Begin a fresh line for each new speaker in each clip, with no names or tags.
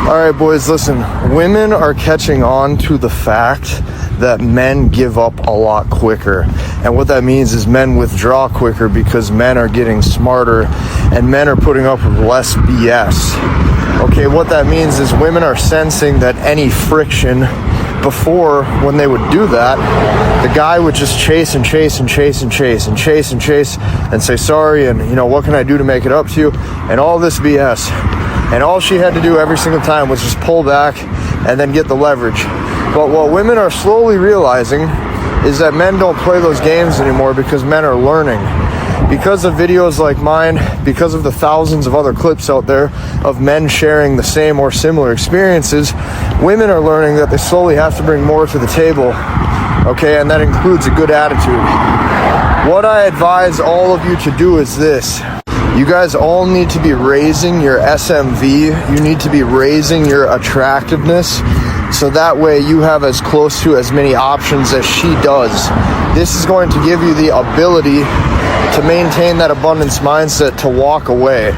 All right, boys, listen. Women are catching on to the fact that men give up a lot quicker. And what that means is men withdraw quicker because men are getting smarter and men are putting up with less BS. Okay, what that means is women are sensing that any friction before, when they would do that, the guy would just chase and chase and chase and chase and chase and chase and say sorry and, you know, what can I do to make it up to you? And all this BS. And all she had to do every single time was just pull back and then get the leverage. But what women are slowly realizing is that men don't play those games anymore because men are learning. Because of videos like mine, because of the thousands of other clips out there of men sharing the same or similar experiences, women are learning that they slowly have to bring more to the table, okay, and that includes a good attitude. What I advise all of you to do is this. You guys all need to be raising your SMV. You need to be raising your attractiveness so that way you have as close to as many options as she does. This is going to give you the ability to maintain that abundance mindset to walk away.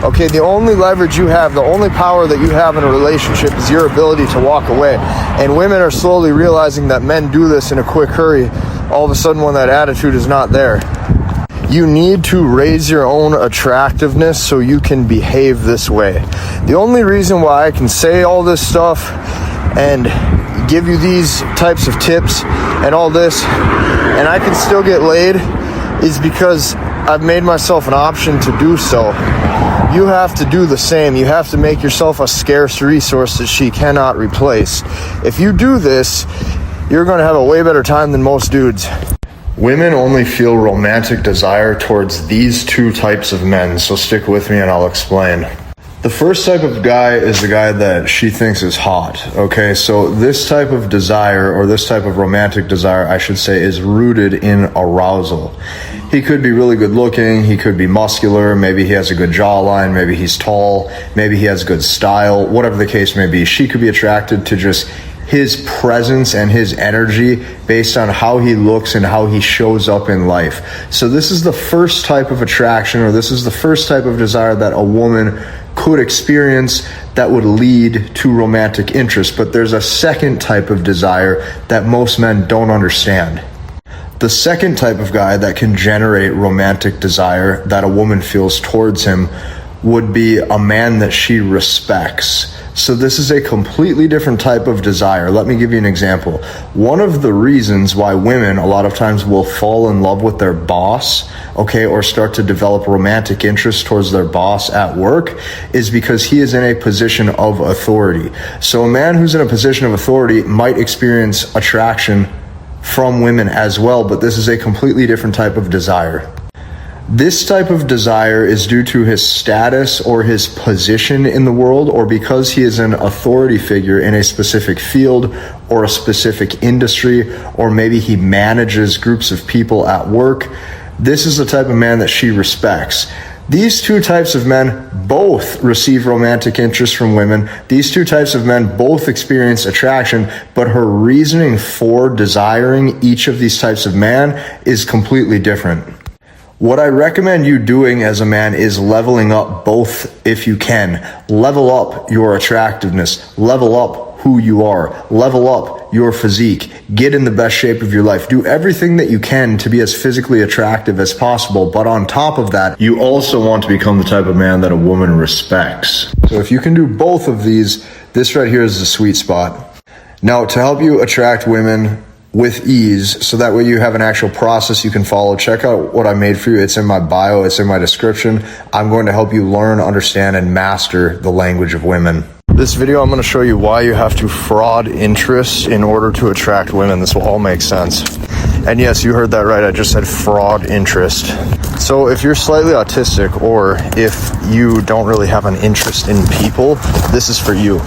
Okay, the only leverage you have, the only power that you have in a relationship is your ability to walk away. And women are slowly realizing that men do this in a quick hurry. All of a sudden when that attitude is not there. You need to raise your own attractiveness so you can behave this way. The only reason why I can say all this stuff and give you these types of tips and all this, and I can still get laid, is because I've made myself an option to do so. You have to do the same. You have to make yourself a scarce resource that she cannot replace. If you do this, you're going to have a way better time than most dudes. Women only feel romantic desire towards these two types of men, so stick with me and I'll explain. The first type of guy is the guy that she thinks is hot, okay? So this type of desire, or this type of romantic desire, I should say, is rooted in arousal. He could be really good looking, he could be muscular, maybe he has a good jawline, maybe he's tall, maybe he has good style, whatever the case may be. She could be attracted to just his presence and his energy based on how he looks and how he shows up in life. So this is the first type of attraction, or this is the first type of desire that a woman could experience that would lead to romantic interest. But there's a second type of desire that most men don't understand. The second type of guy that can generate romantic desire that a woman feels towards him would be a man that she respects. So this is a completely different type of desire. Let me give you an example. One of the reasons why women a lot of times will fall in love with their boss, okay, or start to develop romantic interest towards their boss at work is because he is in a position of authority. So a man who's in a position of authority might experience attraction from women as well, but this is a completely different type of desire. This type of desire is due to his status or his position in the world, or because he is an authority figure in a specific field or a specific industry, or maybe he manages groups of people at work. This is the type of man that she respects. These two types of men both receive romantic interest from women. These two types of men both experience attraction, but her reasoning for desiring each of these types of man is completely different. What I recommend you doing as a man is leveling up both if you can. Level up your attractiveness. Level up who you are. Level up your physique. Get in the best shape of your life. Do everything that you can to be as physically attractive as possible. But on top of that, you also want to become the type of man that a woman respects. So if you can do both of these, this right here is the sweet spot. Now, to help you attract women with ease, so that way you have an actual process you can follow, check out what I made for you. It's in my bio, it's in my description. I'm going to help you learn, understand, and master the language of women. This video, I'm going to show you why you have to fraud interest in order to attract women. This will all make sense. And yes, you heard that right. I just said fraud interest. So if you're slightly autistic, or if you don't really have an interest in people, this is for you.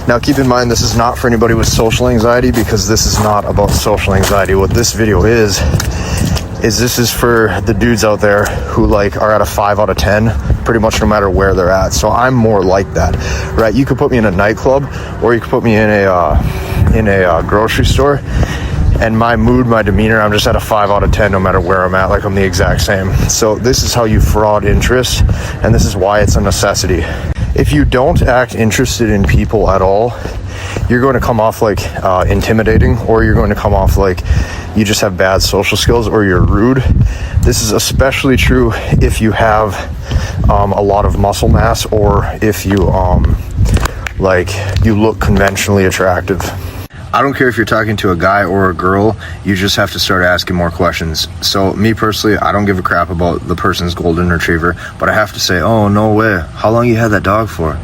Now keep in mind, this is not for anybody with social anxiety, because this is not about social anxiety. What this video is this is for the dudes out there who are at a 5 out of 10 pretty much no matter where they're at. So I'm more like that, right? You could put me in a nightclub, or you could put me in a grocery store, and my mood, my demeanor, I'm just at a 5 out of 10 no matter where I'm at. Like, I'm the exact same. So this is how you fraud interest, and this is why it's a necessity. If you don't act interested in people at all, you're going to come off like intimidating, or you're going to come off like you just have bad social skills, or you're rude. This is especially true if you have a lot of muscle mass, or if you you look conventionally attractive. I don't care if you're talking to a guy or a girl, you just have to start asking more questions. So me personally, I don't give a crap about the person's golden retriever, but I have to say, oh, no way, how long you had that dog for?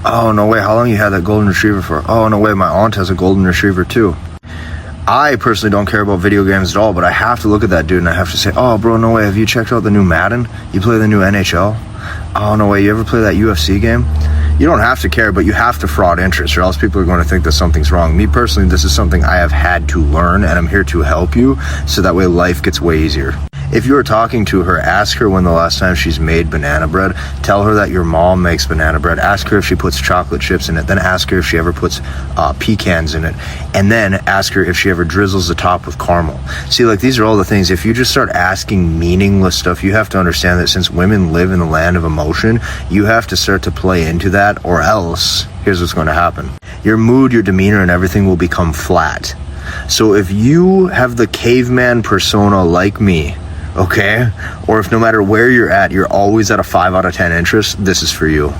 Oh, no way, how long you had that golden retriever for? Oh, no way, my aunt has a golden retriever too. I personally don't care about video games at all, but I have to look at that dude and I have to say, oh, bro, no way, have you checked out the new Madden? You play the new NHL? Oh, no way, you ever play that UFC game? You don't have to care, but you have to fraud interest, or else people are going to think that something's wrong. Me personally, this is something I have had to learn, and I'm here to help you, so that way life gets way easier. If you are talking to her, ask her when the last time she's made banana bread. Tell her that your mom makes banana bread. Ask her if she puts chocolate chips in it. Then ask her if she ever puts pecans in it. And then ask her if she ever drizzles the top with caramel. See, like, these are all the things. If you just start asking meaningless stuff, you have to understand that since women live in the land of emotion, you have to start to play into that, or else, here's what's going to happen. Your mood, your demeanor, and everything will become flat. So if you have the caveman persona like me, okay, or if no matter where you're at, you're always at a 5 out of 10 interest, this is for you.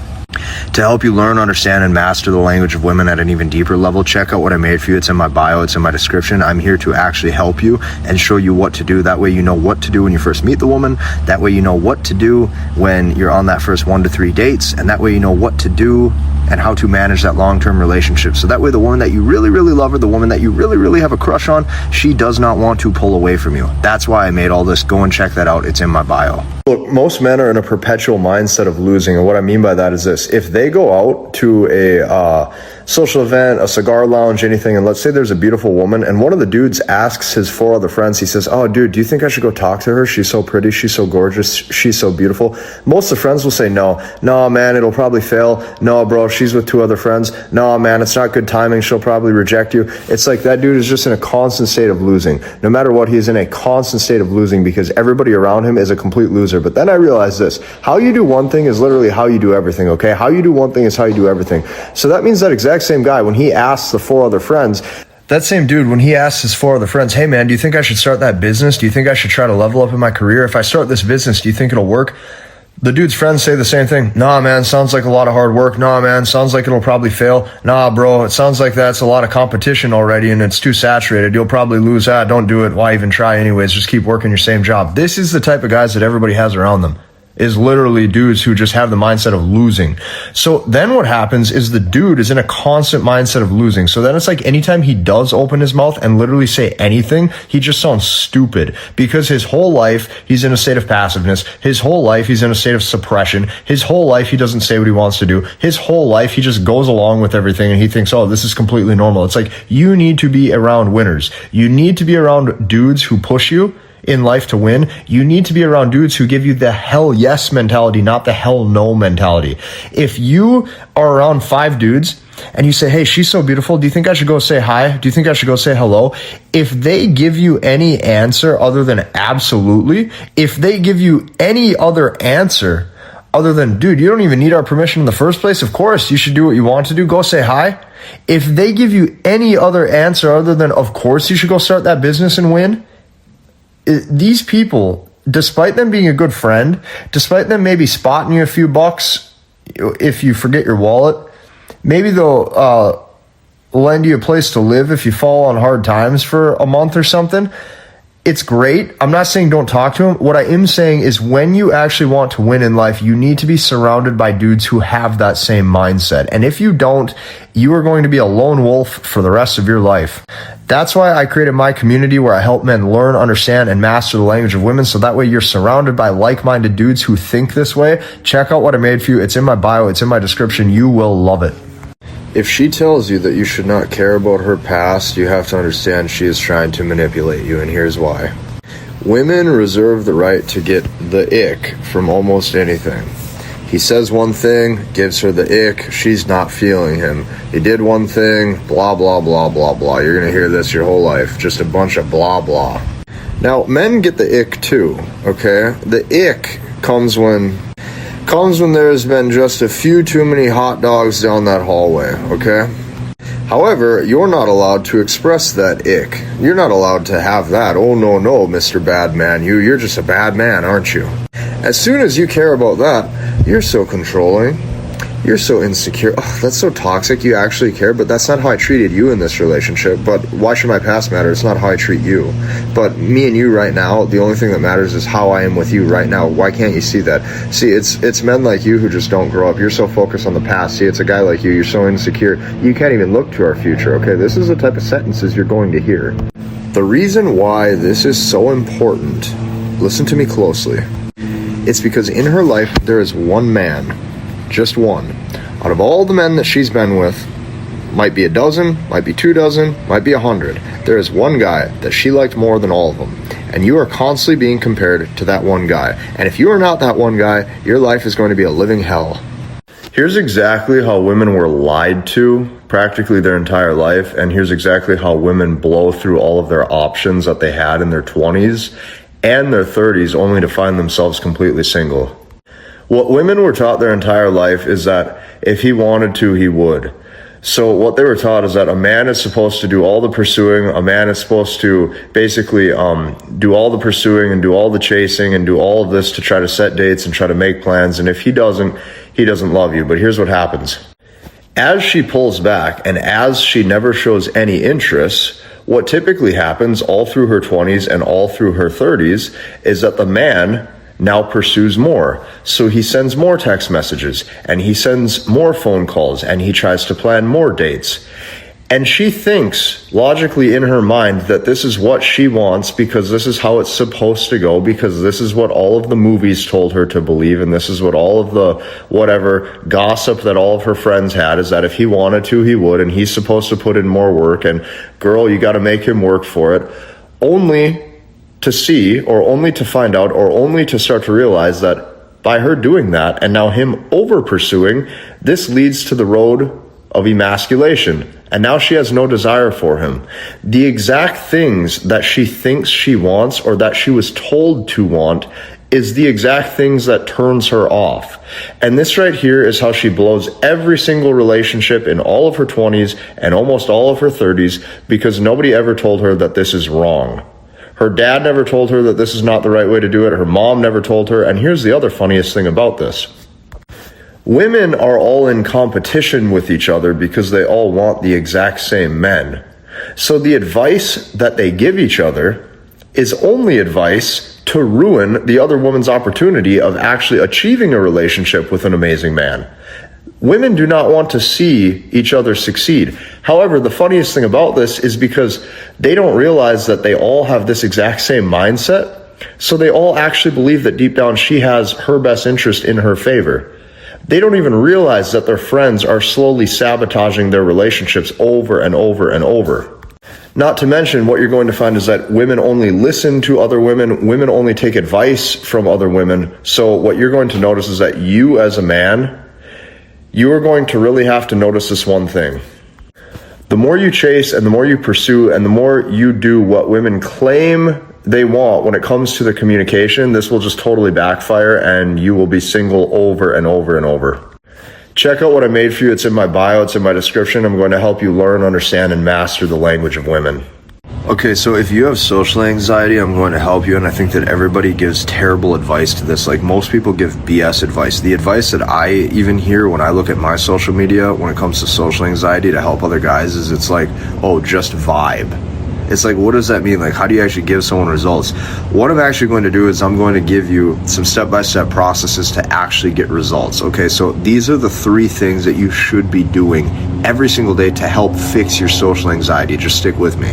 To help you learn, understand, and master the language of women at an even deeper level, check out what I made for you. It's in my bio, it's in my description. I'm here to actually help you and show you what to do. That way you know what to do when you first meet the woman. That way you know what to do when you're on that first 1 to 3 dates. And that way you know what to do and how to manage that long-term relationship. So that way the woman that you really, really love, or the woman that you really, really have a crush on, she does not want to pull away from you. That's why I made all this. Go and check that out. It's in my bio. Look, most men are in a perpetual mindset of losing, and what I mean by that is this. If they go out to a social event, a cigar lounge, anything, and let's say there's a beautiful woman, and one of the dudes asks his 4 other friends, he says, oh, dude, do you think I should go talk to her? She's so pretty, she's so gorgeous, she's so beautiful. Most of the friends will say, no, man, it'll probably fail. No, bro, she's with 2 other friends. No, man, it's not good timing, she'll probably reject you. It's like that dude is just in a constant state of losing. No matter what, he's in a constant state of losing because everybody around him is a complete loser. But then I realized this. How you do one thing is literally how you do everything, okay? How you do one thing is how you do everything. So that means that exact same guy, when he asks the 4 other friends, that same dude, when he asks his 4 other friends, hey man, do you think I should start that business? Do you think I should try to level up in my career? If I start this business, do you think it'll work? The dude's friends say the same thing. Nah, man, sounds like a lot of hard work. Nah, man, sounds like it'll probably fail. Nah, bro, it sounds like that's a lot of competition already and it's too saturated. You'll probably lose. Don't do it. Why even try anyways? Just keep working your same job. This is the type of guys that everybody has around them. Is literally dudes who just have the mindset of losing. So then what happens is the dude is in a constant mindset of losing. So then it's like anytime he does open his mouth and literally say anything, he just sounds stupid because his whole life he's in a state of passiveness. His whole life he's in a state of suppression. His whole life he doesn't say what he wants to do. His whole life he just goes along with everything and he thinks, oh, this is completely normal. It's like you need to be around winners. You need to be around dudes who push you in life to win. You need to be around dudes who give you the hell yes mentality, not the hell no mentality. If you are around 5 dudes and you say, hey, she's so beautiful, do you think I should go say hi? Do you think I should go say hello? If they give you any answer other than absolutely, if they give you any other answer other than, dude, you don't even need our permission in the first place, of course, you should do what you want to do, go say hi. If they give you any other answer other than, of course, you should go start that business and win, these people, despite them being a good friend, despite them maybe spotting you a few bucks if you forget your wallet, maybe they'll lend you a place to live if you fall on hard times for a month or something. It's great. I'm not saying don't talk to them. What I am saying is when you actually want to win in life, you need to be surrounded by dudes who have that same mindset. And if you don't, you are going to be a lone wolf for the rest of your life. That's why I created my community where I help men learn, understand, and master the language of women. So that way you're surrounded by like-minded dudes who think this way. Check out what I made for you. It's in my bio. It's in my description. You will love it. If she tells you that you should not care about her past, you have to understand she is trying to manipulate you, and here's why. Women reserve the right to get the ick from almost anything. He says one thing, gives her the ick, she's not feeling him. He did one thing, blah, blah, blah, blah, blah. You're going to hear this your whole life, just a bunch of blah, blah. Now, men get the ick too, okay? The ick comes when comes when there's been just a few too many hot dogs down that hallway, okay? However, you're not allowed to express that ick. You're not allowed to have that. Oh, no, Mr. Bad Man. You're just a bad man, aren't you? As soon as you care about that, you're so controlling. You're so insecure. Oh, that's so toxic. You actually care, but that's not how I treated you in this relationship. But why should my past matter? It's not how I treat you. But me and you right now, the only thing that matters is how I am with you right now. Why can't you see that? See, it's men like you who just don't grow up. You're so focused on the past. See, it's a guy like you. You're so insecure. You can't even look to our future, okay? This is the type of sentences you're going to hear. The reason why this is so important, listen to me closely, it's because in her life, there is one man, just one. Out of all the men that she's been with, might be a dozen, might be 2 dozen, might be 100. There is one guy that she liked more than all of them. And you are constantly being compared to that one guy. And if you are not that one guy, your life is going to be a living hell. Here's exactly how women were lied to practically their entire life. And here's exactly how women blow through all of their options that they had in their 20s and their 30s only to find themselves completely single. What women were taught their entire life is that if he wanted to, he would. So what they were taught is that a man is supposed to do all the pursuing, a man is supposed to basically do all the pursuing and do all the chasing and do all of this to try to set dates and try to make plans. And if he doesn't love you. But here's what happens. As she pulls back and as she never shows any interest, what typically happens all through her 20s and all through her 30s is that the man now pursues more. So he sends more text messages and he sends more phone calls and he tries to plan more dates. And she thinks logically in her mind that this is what she wants because this is how it's supposed to go, because this is what all of the movies told her to believe, and this is what all of the whatever gossip that all of her friends had, is that if he wanted to, he would, and he's supposed to put in more work, and girl, you got to make him work for it. Only to see, or only to find out, or only to start to realize that by her doing that and now him over pursuing, this leads to the road of emasculation. And now she has no desire for him. The exact things that she thinks she wants or that she was told to want is the exact things that turns her off. And this right here is how she blows every single relationship in all of her 20s and almost all of her 30s, because nobody ever told her that this is wrong. Her dad never told her that this is not the right way to do it. Her mom never told her. And here's the other funniest thing about this. Women are all in competition with each other because they all want the exact same men. So the advice that they give each other is only advice to ruin the other woman's opportunity of actually achieving a relationship with an amazing man. Women do not want to see each other succeed. However, the funniest thing about this is because they don't realize that they all have this exact same mindset. So they all actually believe that deep down she has her best interest in her favor. They don't even realize that their friends are slowly sabotaging their relationships over and over and over. Not to mention, what you're going to find is that women only listen to other women. Women only take advice from other women. So what you're going to notice is that you as a man, you are going to really have to notice this one thing. The more you chase and the more you pursue and the more you do what women claim they want when it comes to the communication, this will just totally backfire and you will be single over and over and over. Check out what I made for you. It's in my bio. It's in my description. I'm going to help you learn, understand, and master the language of women. Okay, so if you have social anxiety, I'm going to help you, and I think that everybody gives terrible advice to this. Like, most people give BS advice. The advice that I even hear when I look at my social media when it comes to social anxiety to help other guys is it's like, oh, just vibe. It's like, what does that mean? Like, how do you actually give someone results? What I'm actually going to do is I'm going to give you some step-by-step processes to actually get results. Okay, so these are the 3 things that you should be doing every single day to help fix your social anxiety. Just stick with me.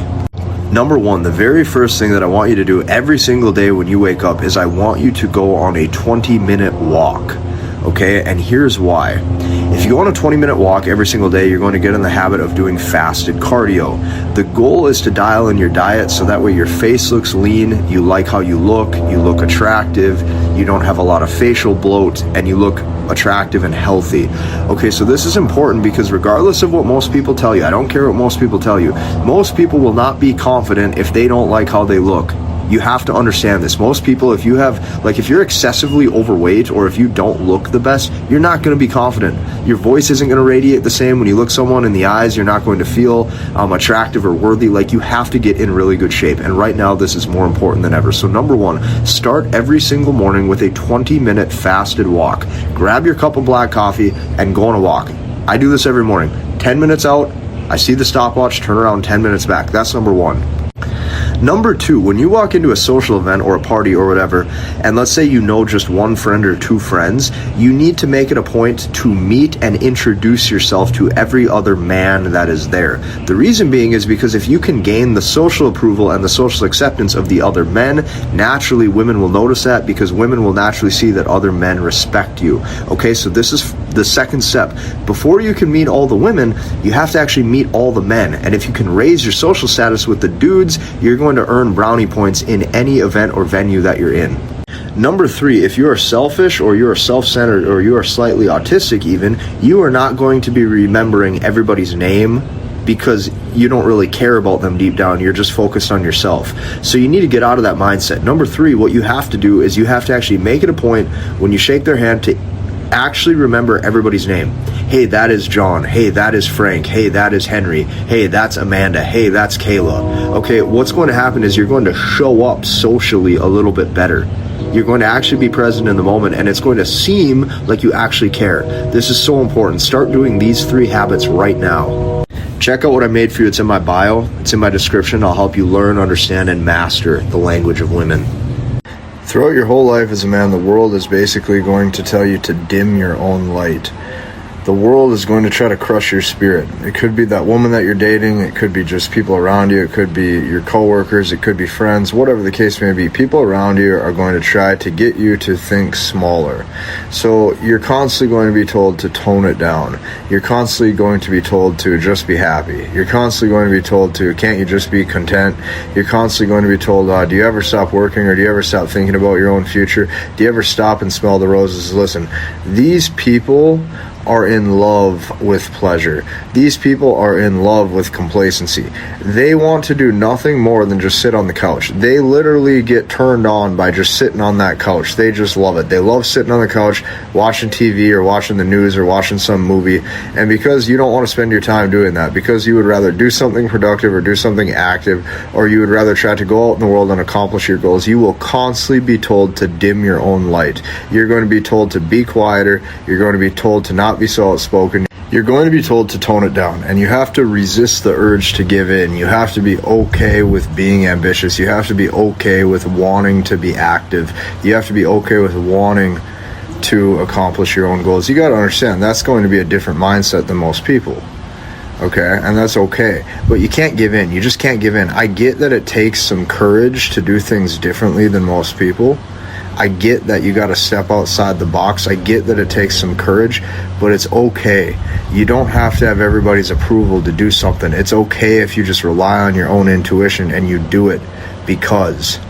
Number 1, the very first thing that I want you to do every single day when you wake up is I want you to go on a 20-minute walk. Okay, and here's why. If you go on a 20-minute walk every single day, you're going to get in the habit of doing fasted cardio. The goal is to dial in your diet so that way your face looks lean, you like how you look attractive, you don't have a lot of facial bloat, and you look attractive and healthy. Okay, so this is important because regardless of what most people tell you, I don't care what most people tell you, most people will not be confident if they don't like how they look. You have to understand this. Most people, if you're excessively overweight or if you don't look the best, you're not going to be confident. Your voice isn't going to radiate the same. When you look someone in the eyes, you're not going to feel attractive or worthy. Like, you have to get in really good shape. And right now, this is more important than ever. So number one, start every single morning with a 20-minute fasted walk. Grab your cup of black coffee and go on a walk. I do this every morning. 10 minutes out, I see the stopwatch, turn around, 10 minutes back. That's number one. Number two, when you walk into a social event or a party or whatever, and let's say you know just one friend or two friends, you need to make it a point to meet and introduce yourself to every other man that is there. The reason being is because if you can gain the social approval and the social acceptance of the other men, naturally women will notice that, because women will naturally see that other men respect you. Okay, so this is the second step. Before you can meet all the women, you have to actually meet all the men. And if you can raise your social status with the dudes, you're going to earn brownie points in any event or venue that you're in. Number three, if you are selfish or you are self-centered or you are slightly autistic even, you are not going to be remembering everybody's name because you don't really care about them deep down. You're just focused on yourself. So you need to get out of that mindset. Number three, what you have to do is you have to actually make it a point when you shake their hand to actually remember everybody's name. Hey, that is John. Hey, that is Frank. Hey, that is Henry. Hey, that's Amanda. Hey, that's Kayla. Okay, what's going to happen is you're going to show up socially a little bit better. You're going to actually be present in the moment, and it's going to seem like you actually care. This is so important. Start doing these 3 habits right now. Check out what I made for you. It's in my bio. It's in my description. I'll help you learn, understand, and master the language of women. Throughout your whole life as a man, the world is basically going to tell you to dim your own light. The world is going to try to crush your spirit. It could be that woman that you're dating. It could be just people around you. It could be your coworkers. It could be friends. Whatever the case may be, people around you are going to try to get you to think smaller. So you're constantly going to be told to tone it down. You're constantly going to be told to just be happy. You're constantly going to be told to, can't you just be content? You're constantly going to be told, do you ever stop working, or do you ever stop thinking about your own future? Do you ever stop and smell the roses? Listen, these people are in love with pleasure. These people are in love with complacency. They want to do nothing more than just sit on the couch. They literally get turned on by just sitting on that couch. They just love it. They love sitting on the couch, watching TV or watching the news or watching some movie. And because you don't want to spend your time doing that, because you would rather do something productive or do something active, or you would rather try to go out in the world and accomplish your goals, you will constantly be told to dim your own light. You're going to be told to be quieter. You're going to be told to not be so outspoken. You're going to be told to tone it down, and you have to resist the urge to give in. You have to be okay with being ambitious. You have to be okay with wanting to be active. You have to be okay with wanting to accomplish your own goals. You got to understand that's going to be a different mindset than most people. Okay, and that's okay, but you can't give in. You just can't give in. I get that it takes some courage to do things differently than most people. I get that you got to step outside the box. I get that it takes some courage, but it's okay. You don't have to have everybody's approval to do something. It's okay if you just rely on your own intuition and you do it because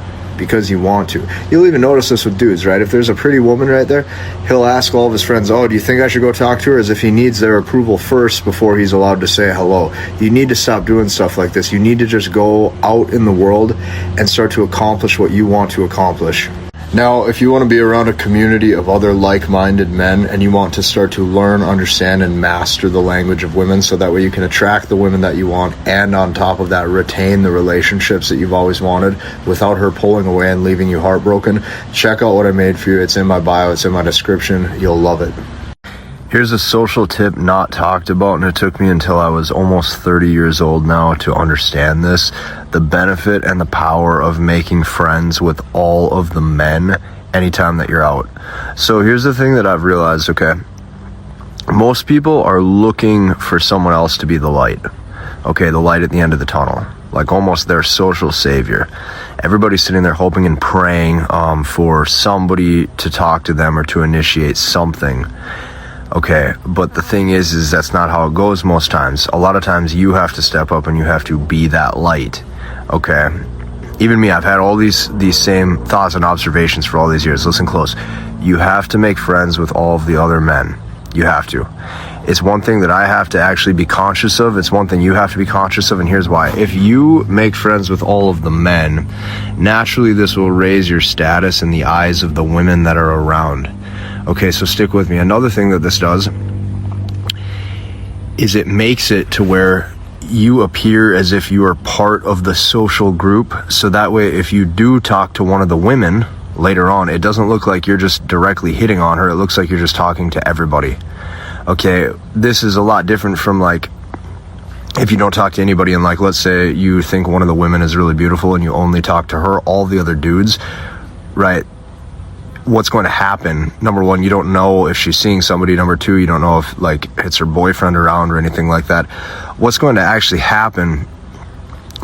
you want to. You'll even notice this with dudes, right? If there's a pretty woman right there, he'll ask all of his friends, do you think I should go talk to her? As if he needs their approval first before he's allowed to say hello. You need to stop doing stuff like this. You need to just go out in the world and start to accomplish what you want to accomplish. Now, if you want to be around a community of other like-minded men and you want to start to learn, understand, and master the language of women so that way you can attract the women that you want and on top of that retain the relationships that you've always wanted without her pulling away and leaving you heartbroken, check out what I made for you. It's in my bio. It's in my description. You'll love it. Here's a social tip not talked about, and it took me until I was almost 30 years old now to understand this. The benefit and the power of making friends with all of the men anytime that you're out. So here's the thing that I've realized, okay? Most people are looking for someone else to be the light. Okay, the light at the end of the tunnel. Like almost their social savior. Everybody's sitting there hoping and praying for somebody to talk to them or to initiate something. Okay, but the thing is that's not how it goes most times. A lot of times you have to step up and you have to be that light. Okay, even me, I've had all these same thoughts and observations for all these years. Listen close. You have to make friends with all of the other men. You have to. It's one thing that I have to actually be conscious of. It's one thing you have to be conscious of, and here's why. If you make friends with all of the men, naturally this will raise your status in the eyes of the women that are around. Okay, so stick with me. Another thing that this does is it makes it to where you appear as if you are part of the social group. So that way, if you do talk to one of the women later on, it doesn't look like you're just directly hitting on her. It looks like you're just talking to everybody. Okay, this is a lot different from like if you don't talk to anybody, and like let's say you think one of the women is really beautiful and you only talk to her, all the other dudes, right? What's going to happen? Number one, you don't know if she's seeing somebody. Number two, you don't know if like it's her boyfriend around or anything like that. What's going to actually happen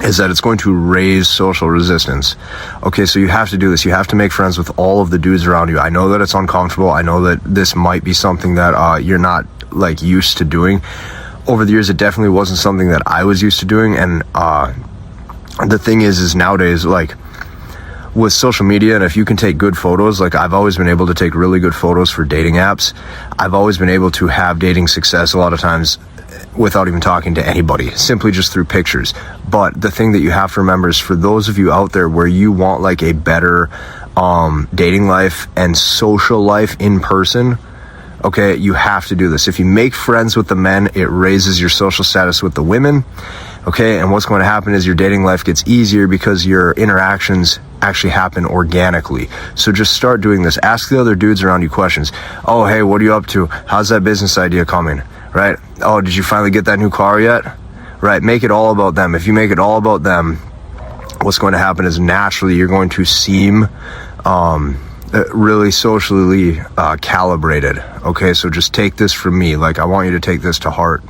is that it's going to raise social resistance. Okay, so you have to do this. You have to make friends with all of the dudes around you. I know that it's uncomfortable. I know that this might be something that you're not like used to doing. Over the years, it definitely wasn't something that I was used to doing. And the thing is nowadays, like with social media, and if you can take good photos, like I've always been able to take really good photos for dating apps. I've always been able to have dating success a lot of times without even talking to anybody, simply just through pictures. But the thing that you have to remember is, for those of you out there where you want like a better dating life and social life in person, okay, you have to do this. If you make friends with the men, it raises your social status with the women. Okay, and what's going to happen is your dating life gets easier because your interactions actually happen organically. So just start doing this. Ask the other dudes around you questions. Oh, hey, what are you up to? How's that business idea coming? Right? Oh, did you finally get that new car yet? Right? Make it all about them. If you make it all about them, what's going to happen is naturally you're going to seem really socially calibrated. Okay, so just take this from me. Like, I want you to take this to heart.